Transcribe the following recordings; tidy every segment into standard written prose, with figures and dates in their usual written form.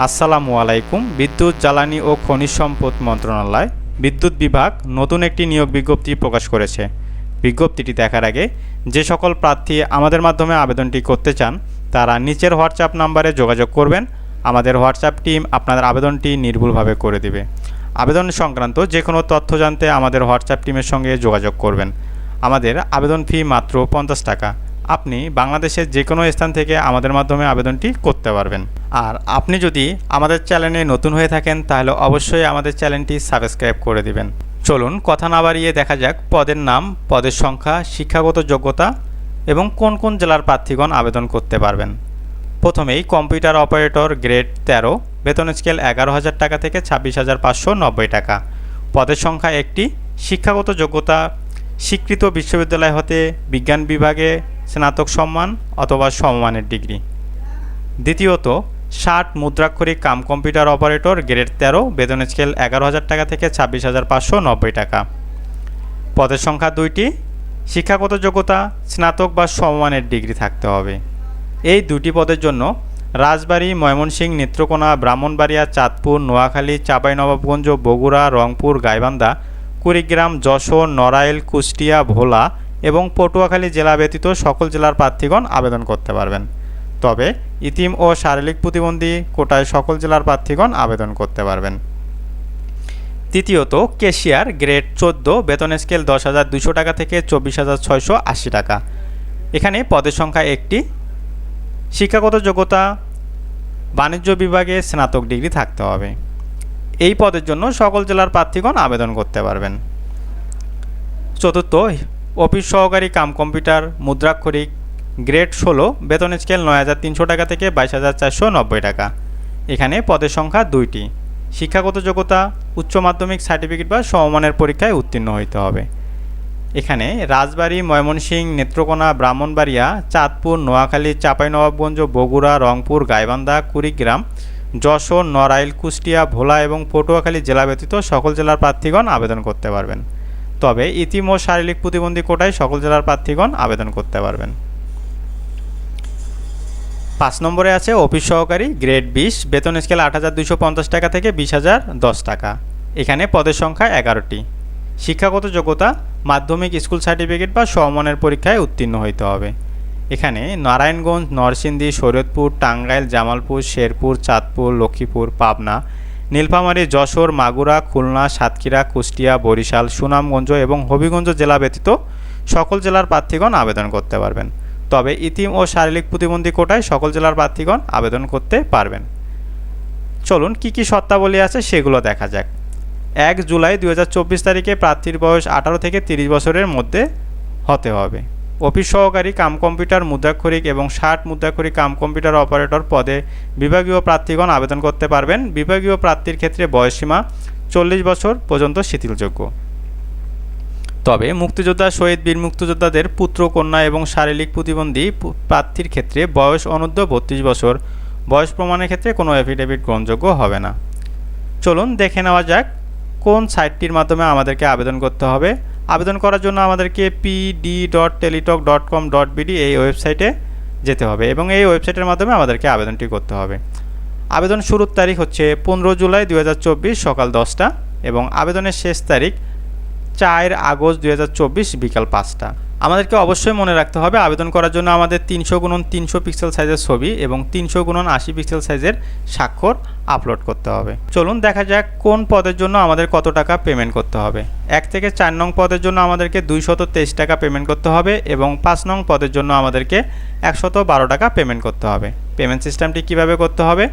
আসসালামু আলাইকুম। বিদ্যুৎ, জ্বালানি ও খনিজ সম্পদ মন্ত্রণালয় বিদ্যুৎ বিভাগ নতুন একটি নিয়োগ বিজ্ঞপ্তি প্রকাশ করেছে। বিজ্ঞপ্তিটি দেখার আগে যে সকল প্রার্থী আমাদের মাধ্যমে আবেদনটি করতে চান তারা নিচের হোয়াটসঅ্যাপ নাম্বারে যোগাযোগ করবেন। আমাদের হোয়াটসঅ্যাপ টিম আপনাদের আবেদনটি নির্ভুলভাবে করে দেবে। আবেদন সংক্রান্ত যে কোনো তথ্য জানতে আমাদের হোয়াটসঅ্যাপ টিমের সঙ্গে যোগাযোগ করবেন। আমাদের আবেদন ফি মাত্র 50 টাকা। আপনি বাংলাদেশের যে কোনো স্থান থেকে আমাদের মাধ্যমে আবেদনটি করতে পারবেন। আর আপনি যদি আমাদের চ্যানেলে নতুন হয়ে থাকেন তাহলে অবশ্যই আমাদের চ্যানেলটি সাবস্ক্রাইব করে দিবেন। চলুন কথা না বাড়িয়ে দেখা যাক পদের নাম, পদের সংখ্যা, শিক্ষাগত যোগ্যতা এবং কোন কোন জেলার প্রার্থীগণ আবেদন করতে পারবেন। প্রথমেই কম্পিউটার অপারেটর গ্রেড 13, বেতন স্কেল 11,000 টাকা থেকে 26,590 টাকা। পদের সংখ্যা একটি। শিক্ষাগত যোগ্যতা স্বীকৃত বিশ্ববিদ্যালয় হতে বিজ্ঞান বিভাগে স্নাতক সম্মান অথবা সমমানের ডিগ্রি। দ্বিতীয়ত 60 মুদ্রাক্ষরিক কাম কম্পিউটার অপারেটর গ্রেড 13, বেতন স্কেল 11,000 টাকা থেকে 26,590 টাকা। পদের সংখ্যা দুইটি। শিক্ষাগত যোগ্যতা স্নাতক বা সমমানের ডিগ্রি থাকতে হবে। এই দুটি পদের জন্য রাজবাড়ী, ময়মনসিংহ, নেত্রকোনা, ব্রাহ্মণবাড়িয়া, চাঁদপুর, নোয়াখালী, চাঁপাইনবাবগঞ্জ, বগুড়া, রংপুর, গাইবান্ধা, কুড়িগ্রাম, যশোর, নড়াইল, কুষ্টিয়া, ভোলা এবং পটুয়াখালী জেলা ব্যতীত সকল জেলার প্রার্থীগণ আবেদন করতে পারবেন। তবে ইতিম ও শারীরিক প্রতিবন্ধী কোটায় সকল জেলার প্রার্থীগণ আবেদন করতে পারবেন। তৃতীয়ত ক্যাশিয়ার গ্রেড 14, বেতন স্কেল 10,200 টাকা থেকে 24,680 টাকা। এখানে পদের সংখ্যা একটি। শিক্ষাগত যোগ্যতা বাণিজ্য বিভাগে স্নাতক ডিগ্রি থাকতে হবে। এই পদের জন্য সকল জেলার প্রার্থীগণ আবেদন করতে পারবেন। চতুর্থ অফিস সহকারী কাম কম্পিউটার মুদ্রাক্ষরিক গ্রেড 16, বেতন স্কেল 9,300 টাকা থেকে 22,490 টাকা। এখানে পদের সংখ্যা দুইটি। শিক্ষাগত যোগ্যতা উচ্চ মাধ্যমিক সার্টিফিকেট বা সমমানের পরীক্ষায় উত্তীর্ণ হইতে হবে। এখানে রাজবাড়ী, ময়মনসিংহ, নেত্রকোনা, ব্রাহ্মণবাড়িয়া, চাঁদপুর, নোয়াখালী, চাঁপাইনবাবগঞ্জ, বগুড়া, রংপুর, গাইবান্ধা, কুড়িগ্রাম, যশোর, নড়াইল, কুষ্টিয়া, ভোলা এবং পটুয়াখালী জেলা ব্যতীত সকল জেলার প্রার্থীগণ আবেদন করতে পারবেন। তবে ইতিম ও শারীরিক প্রতিবন্ধী কোটায় সকল জেলার প্রার্থীগণ আবেদন করতে পারবেন। 5 নম্বরে আছে অফিস সহকারী গ্রেড 20, বেতন স্কেল 8,250 টাকা থেকে 20,010 টাকা। এখানে পদের সংখ্যা 11টি। শিক্ষাগত যোগ্যতা মাধ্যমিক স্কুল সার্টিফিকেট বা সমমানের পরীক্ষায় উত্তীর্ণ হইতে হবে। এখানে নারায়ণগঞ্জ, নরসিংদী, শরীয়তপুর, টাঙ্গাইল, জামালপুর, শেরপুর, চাঁদপুর, লক্ষ্মীপুর, পাবনা, নীলফামারী, যশোর, মাগুরা, খুলনা, সাতক্ষীরা, কুষ্টিয়া, বরিশাল, সুনামগঞ্জ এবং হবিগঞ্জ জেলা ব্যতীত সকল জেলার প্রার্থীগণ আবেদন করতে পারবেন। তবে ইতিম ও শারীরিক প্রতিবন্ধী কোটায় সকল জেলার প্রার্থীগণ আবেদন করতে পারবেন। চলুন কি কি শর্তাবলী আছে সেগুলো দেখা যাক। 1 জুলাই 2024 তারিখে প্রার্থীর বয়স 18 থেকে 30 বছরের মধ্যে হতে হবে। অফিস সহকারী কাম কম্পিউটার মুদ্রাক্ষরিক এবং 60 মুদ্রাক্ষরিক কাম কম্পিউটার অপারেটর পদে বিভাগীয় প্রার্থীগণ আবেদন করতে পারবেন। বিভাগীয় প্রার্থীর ক্ষেত্রে বয়সসীমা 40 বছর পর্যন্ত শিথিলযোগ্য। তবে মুক্তিযোদ্ধা, শহীদ, বীর মুক্তিযোদ্ধাদের পুত্র, কন্যা এবং শারীরিক প্রতিবন্ধী প্রার্থীর ক্ষেত্রে বয়স অনূর্ধ্ব 32 বছর। বয়স প্রমাণের ক্ষেত্রে কোনো এফিডেভিট গ্রহণযোগ্য হবে না। চলুন দেখে নেওয়া যাক কোন সাইটটির মাধ্যমে আমাদেরকে আবেদন করতে হবে। আবেদন করার জন্য আমাদেরকে pd.teletalk.com.bd এই ওয়েবসাইটে যেতে হবে এবং এই ওয়েবসাইটের মাধ্যমে আমাদেরকে আবেদনটি করতে হবে। আবেদন শুরুর তারিখ হচ্ছে 15 জুলাই 2024 সকাল 10টা এবং আবেদনের শেষ তারিখ 4 আগস্ট 2024 বিকাল 5টা। আমাদেরকে অবশ্যই মনে রাখতে হবে আবেদন করার জন্য আমাদের 300x300 পিক্সেল সাইজের ছবি এবং 300x80 পিক্সেল সাইজের স্বাক্ষর আপলোড করতে হবে। চলুন দেখা যাক কোন পদের জন্য আমাদের কত টাকা পেমেন্ট করতে হবে। 1 থেকে 4 নং পদের জন্য আমাদেরকে 223 টাকা পেমেন্ট করতে হবে এবং 5 নং পদের জন্য আমাদেরকে 112 টাকা পেমেন্ট করতে হবে। পেমেন্ট সিস্টেমটি কিভাবে করতে হবে?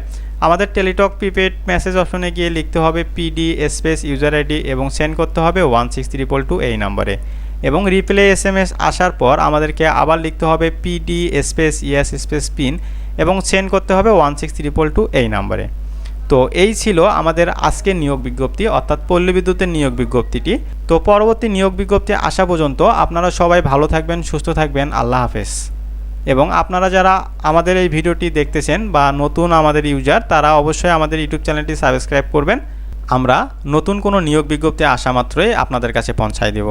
আমাদের টেলিটক প্রিপেড মেসেজ অপশনে গিয়ে লিখতে হবে পিডি স্পেস ইউজার আইডি এবং সেন্ড করতে হবে 16322 এই নম্বরে এবং রিপ্লে SMS আসার পর আমাদেরকে আবার লিখতে হবে PD space yes space pin এবং সেন্ড করতে হবে 16322 এই নম্বরে। তো এই ছিল আমাদের আজকের নিয়োগ বিজ্ঞপ্তি, অর্থাৎ পল্লী বিদ্যুতের নিয়োগ বিজ্ঞপ্তিটি। তো পরবর্তী নিয়োগ বিজ্ঞপ্তি আসা পর্যন্ত আপনারা সবাই ভালো থাকবেন, সুস্থ থাকবেন। আল্লাহ হাফেজ। এবং আপনারা যারা আমাদের এই ভিডিওটি দেখতেছেন বা নতুন আমাদের ইউজার, তারা অবশ্যই আমাদের ইউটিউব চ্যানেলটি সাবস্ক্রাইব করবেন। আমরা নতুন কোনো নিয়োগ বিজ্ঞপ্তি আসা মাত্রই আপনাদের কাছে পৌঁছায় দেব।